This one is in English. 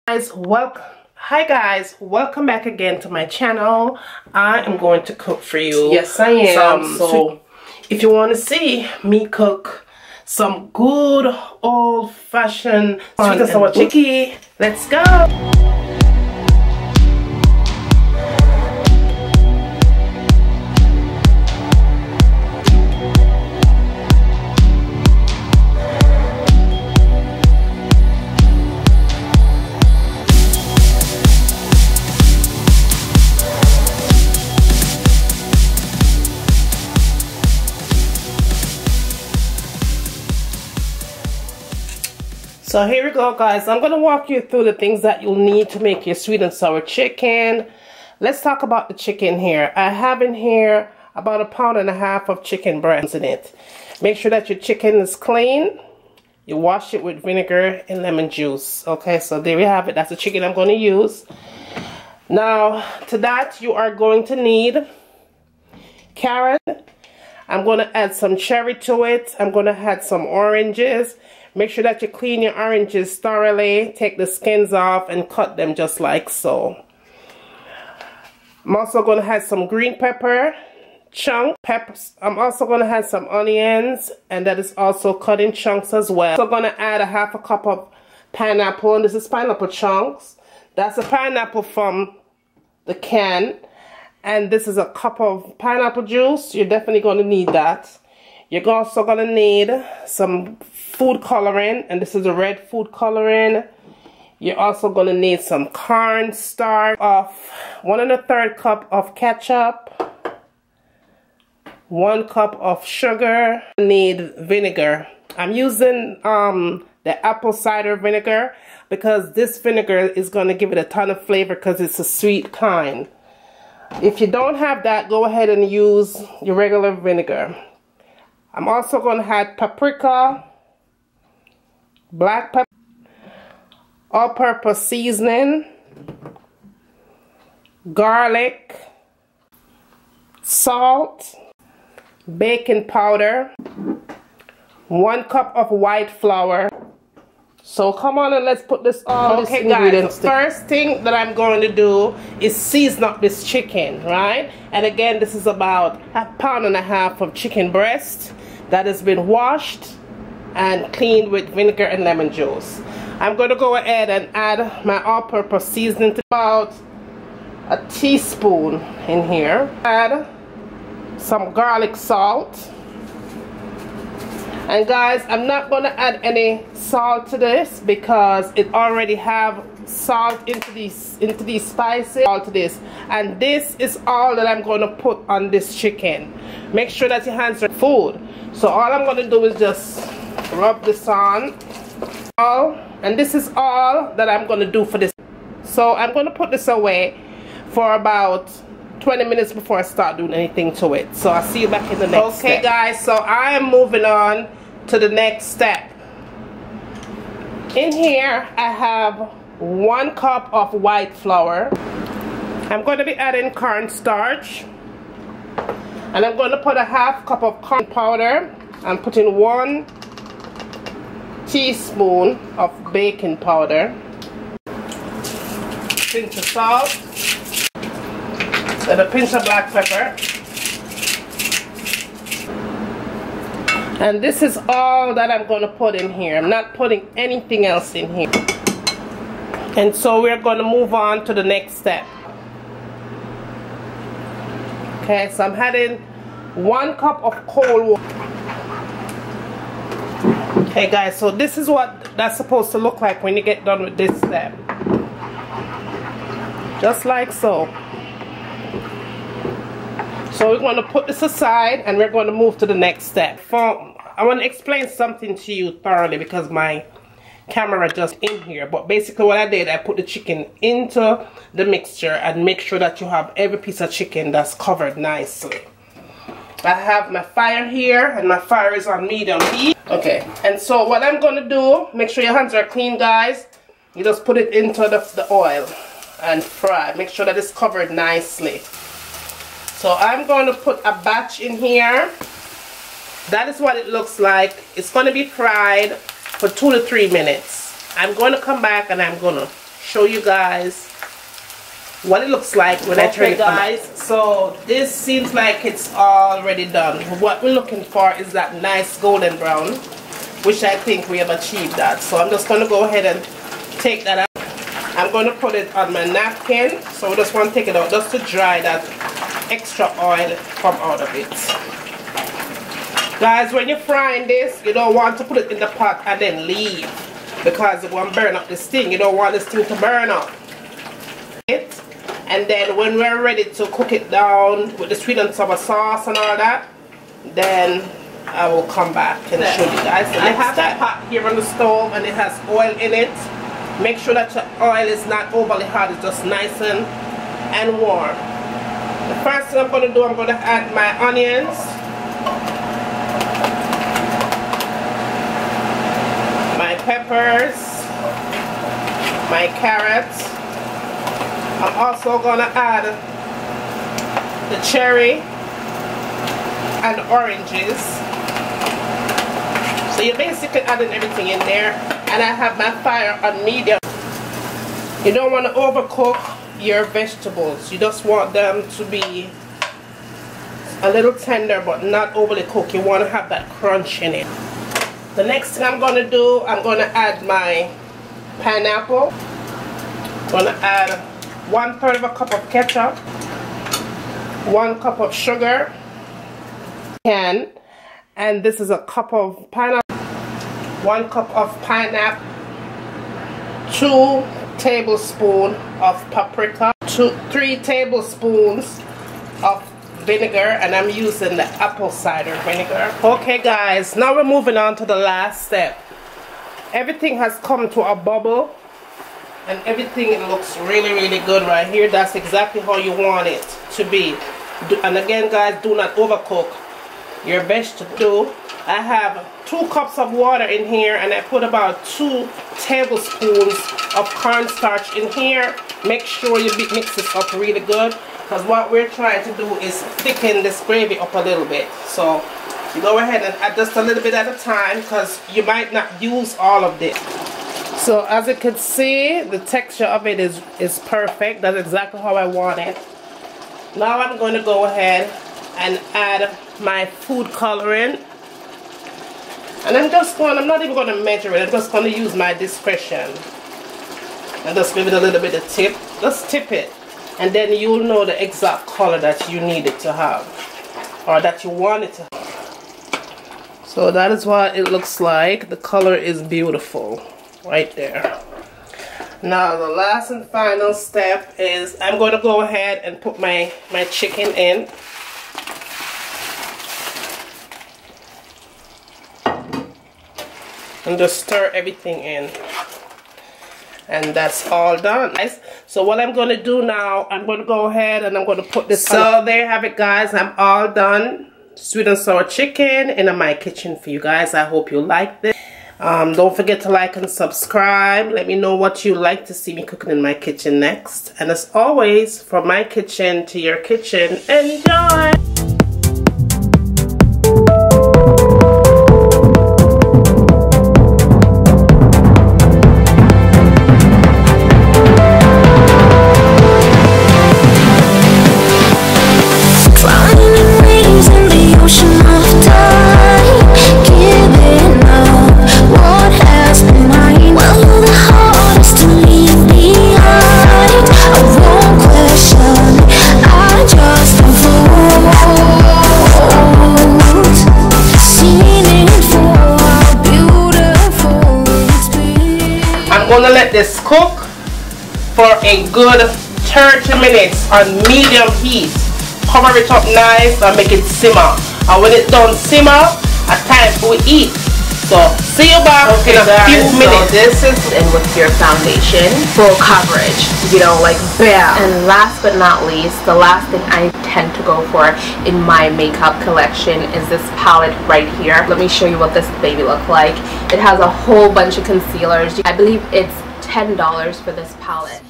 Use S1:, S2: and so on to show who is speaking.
S1: Hi guys, welcome back again to my channel. I am going to cook for you.
S2: Yes, I am.
S1: So if you want to see me cook some good old-fashioned sweet and sour chicken, let's go. So here we go, guys. I'm going to walk you through the things that you'll need to make your sweet and sour chicken. Let's talk about the chicken here. I have in here about 1.5 pounds of chicken breast in it. Make sure that your chicken is clean. You wash it with vinegar and lemon juice. Okay, so there we have it. That's the chicken I'm going to use. Now, to that, you are going to need carrot. I'm going to add some cherry to it. I'm going to add some oranges. Make sure that you clean your oranges thoroughly, take the skins off and cut them just like so. I'm also going to add some green pepper, chunk peppers. I'm also going to add some onions, and that is also cut in chunks as well. So I'm going to add 1/2 cup of pineapple, and this is pineapple chunks. That's a pineapple from the can, and this is a cup of pineapple juice. You're definitely going to need that. You're also going to need some food coloring, and this is a red food coloring. You're also going to need some cornstarch of 1 1/3 cup of ketchup, 1 cup of sugar. You need vinegar. I'm using the apple cider vinegar because this vinegar is going to give it a ton of flavor because it's a sweet kind. If you don't have that, go ahead and use your regular vinegar. I'm also going to add paprika, black pepper, all-purpose seasoning, garlic, salt, baking powder, 1 cup of white flour. So come on and let's put this all. Okay guys, the first thing that I'm going to do is season up this chicken, right? And again, this is about 1.5 pounds of chicken breast that has been washed and cleaned with vinegar and lemon juice. I'm going to go ahead and add my all-purpose seasoning to about 1 teaspoon in here. Add some garlic salt. And guys, I'm not going to add any salt to this because it already have salt into these spices. Salt to this, and this is all that I'm going to put on this chicken. Make sure that your hands are food. So all I'm going to do is just rub this on. And this is all that I'm going to do for this. So I'm going to put this away for about 20 minutes before I start doing anything to it. So I'll see you back in the next step. Okay guys, so I am moving on to the next step. In here I have 1 cup of white flour. I'm going to be adding cornstarch, and I'm going to put 1/2 cup of corn powder. I'm putting 1 teaspoon of baking powder, pinch of salt, and a pinch of black pepper. And this is all that I'm going to put in here. I'm not putting anything else in here. And so we're going to move on to the next step. Okay, so I'm adding 1 cup of cold water. Okay guys, so this is what that's supposed to look like when you get done with this step. Just like so. So we're going to put this aside and we're going to move to the next step. I want to explain something to you thoroughly because my camera just in here. But basically what I did, I put the chicken into the mixture and make sure that you have every piece of chicken that's covered nicely. I have my fire here and my fire is on medium heat. Okay, and so what I'm going to do, make sure your hands are clean guys. You just put it into the oil and fry. Make sure that it's covered nicely. So I'm going to put a batch in here. That is what it looks like. It's going to be fried for 2 to 3 minutes. I'm going to come back and I'm going to show you guys what it looks like when I turn it on. Guys, so this seems like it's already done. What we're looking for is that nice golden brown, which I think we have achieved that. So I'm just going to go ahead and take that out. I'm going to put it on my napkin. So I just want to take it out just to dry that extra oil come out of it. Guys, when you're frying this, you don't want to put it in the pot and then leave, because it won't burn up this thing. You don't want this thing to burn up. And then when we're ready to cook it down with the sweet and sour sauce and all that, then I will come back and show you guys. I have that pot here on the stove and it has oil in it. Make sure that your oil is not overly hot, it's just nice and warm. The first thing I'm going to do, I'm going to add my onions. My peppers. My carrots. I'm also going to add the cherry and oranges. So you're basically adding everything in there. And I have my fire on medium. You don't want to overcook your vegetables. You just want them to be a little tender but not overly cooked. You want to have that crunch in it. The next thing I'm going to do, I'm going to add my pineapple. I'm going to add 1/3 of a cup of ketchup, 1 cup of sugar, and this is a cup of pineapple, 1 cup of pineapple, 2 tablespoons of paprika, 3 tablespoons of vinegar, and I'm using the apple cider vinegar. Okay guys, now we're moving on to the last step. Everything has come to a bubble. And everything, it looks really good right here. That's exactly how you want it to be. And again guys, do not overcook your vegetable. I have 2 cups of water in here, and I put about 2 tablespoons of cornstarch in here. Make sure you mix this up really good, because what we're trying to do is thicken this gravy up a little bit. So you go ahead and add just a little bit at a time, because you might not use all of this. So as you can see, the texture of it is perfect. That's exactly how I want it. Now I'm going to go ahead and add my food coloring. And I'm not even going to measure it. I'm just going to use my discretion. And just give it a little bit of tip. Just tip it. And then you'll know the exact color that you need it to have, or that you want it to have. So that is what it looks like. The color is beautiful. Right there. Now the last and final step is I'm going to go ahead and put my chicken in. And just stir everything in. And that's all done. So what I'm going to do now, I'm going to go ahead and I'm going to put this. So there you have it guys, I'm all done. Sweet and sour chicken in my kitchen for you guys. I hope you like this. Don't forget to like and subscribe. Let me know what you like to see me cooking in my kitchen next. And as always, from my kitchen to your kitchen, enjoy! I'm gonna let this cook for a good 30 minutes on medium heat. Cover it up nice and make it simmer. And when it's done simmer, it's time for eat. So see you back in a few minutes.
S2: So this is in with your foundation, full coverage, you know, like bam. And last but not least, the last thing I tend to go for in my makeup collection is this palette right here. Let me show you what this baby looks like. It has a whole bunch of concealers. I believe it's $10 for this palette.